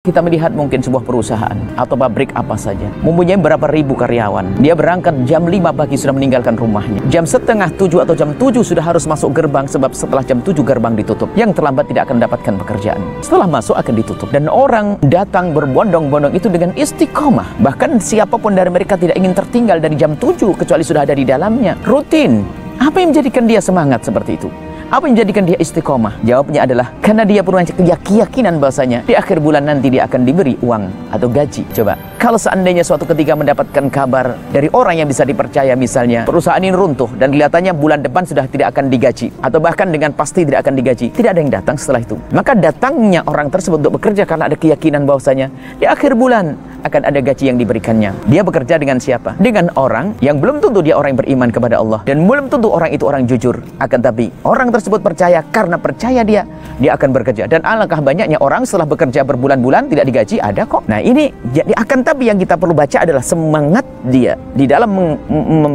Kita melihat mungkin sebuah perusahaan atau pabrik apa saja mempunyai berapa ribu karyawan. Dia berangkat jam 5 pagi sudah meninggalkan rumahnya. Jam setengah 7 atau jam 7 sudah harus masuk gerbang, sebab setelah jam 7 gerbang ditutup. Yang terlambat tidak akan mendapatkan pekerjaan. Setelah masuk akan ditutup. Dan orang datang berbondong-bondong itu dengan istiqomah. Bahkan siapapun dari mereka tidak ingin tertinggal dari jam 7 kecuali sudah ada di dalamnya. Rutin. Apa yang menjadikan dia semangat seperti itu? Apa yang menjadikan dia istiqomah? Jawabnya adalah karena dia punya keyakinan bahasanya di akhir bulan nanti dia akan diberi uang atau gaji. Coba, kalau seandainya suatu ketika mendapatkan kabar dari orang yang bisa dipercaya, misalnya perusahaan ini runtuh dan kelihatannya bulan depan sudah tidak akan digaji, atau bahkan dengan pasti tidak akan digaji, tidak ada yang datang setelah itu. Maka datangnya orang tersebut untuk bekerja karena ada keyakinan bahwasanya di akhir bulan akan ada gaji yang diberikannya. Dia bekerja dengan siapa? Dengan orang yang belum tentu dia orang yang beriman kepada Allah, dan belum tentu orang itu orang jujur. Akan tapi orang tersebut percaya, karena percaya dia akan bekerja. Dan alangkah banyaknya orang setelah bekerja berbulan-bulan tidak digaji, ada kok. Nah ini jadi akan tapi yang kita perlu baca adalah semangat dia di dalam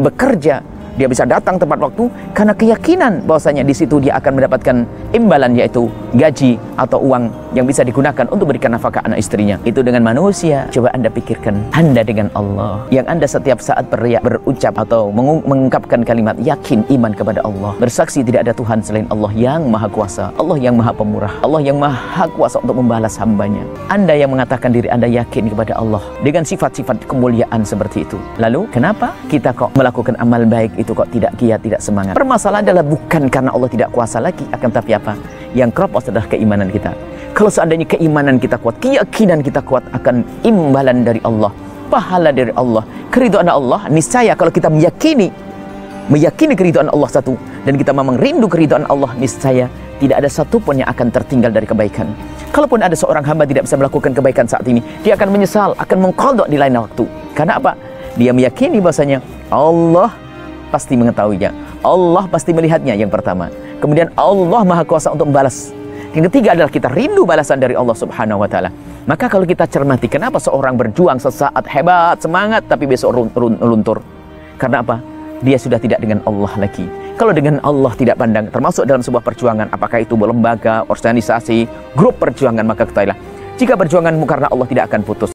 bekerja. Dia bisa datang tepat waktu karena keyakinan bahwasanya di situ dia akan mendapatkan imbalan, yaitu gaji atau uang yang bisa digunakan untuk berikan nafkah anak istrinya. Itu dengan manusia. Coba Anda pikirkan, Anda dengan Allah yang Anda setiap saat berucap atau mengungkapkan kalimat yakin iman kepada Allah, bersaksi tidak ada Tuhan selain Allah yang Maha Kuasa, Allah yang Maha Pemurah, Allah yang Maha Kuasa untuk membalas hambanya. Anda yang mengatakan diri Anda yakin kepada Allah dengan sifat-sifat kemuliaan seperti itu. Lalu kenapa kita kok melakukan amal baik itu kok tidak giat, tidak semangat? Permasalahan adalah bukan karena Allah tidak kuasa lagi, akan tapi apa? Yang keropos adalah keimanan kita. Kalau seandainya keimanan kita kuat, keyakinan kita kuat akan imbalan dari Allah, pahala dari Allah, keridhaan Allah, niscaya kalau kita meyakini keridhaan Allah satu, dan kita memang rindu keridhaan Allah, niscaya tidak ada satupun yang akan tertinggal dari kebaikan. Kalaupun ada seorang hamba tidak bisa melakukan kebaikan saat ini, dia akan menyesal, akan mengqadha di lain waktu. Karena apa? Dia meyakini bahasanya Allah pasti mengetahuinya, Allah pasti melihatnya, yang pertama. Kemudian Allah Maha Kuasa untuk membalas. Yang ketiga adalah kita rindu balasan dari Allah Subhanahu wa Ta'ala. Maka kalau kita cermati, kenapa seorang berjuang sesaat hebat, semangat, tapi besok luntur? Karena apa? Dia sudah tidak dengan Allah lagi. Kalau dengan Allah tidak pandang, termasuk dalam sebuah perjuangan, apakah itu lembaga, organisasi, grup perjuangan, maka ketahuilah, jika perjuanganmu karena Allah tidak akan putus.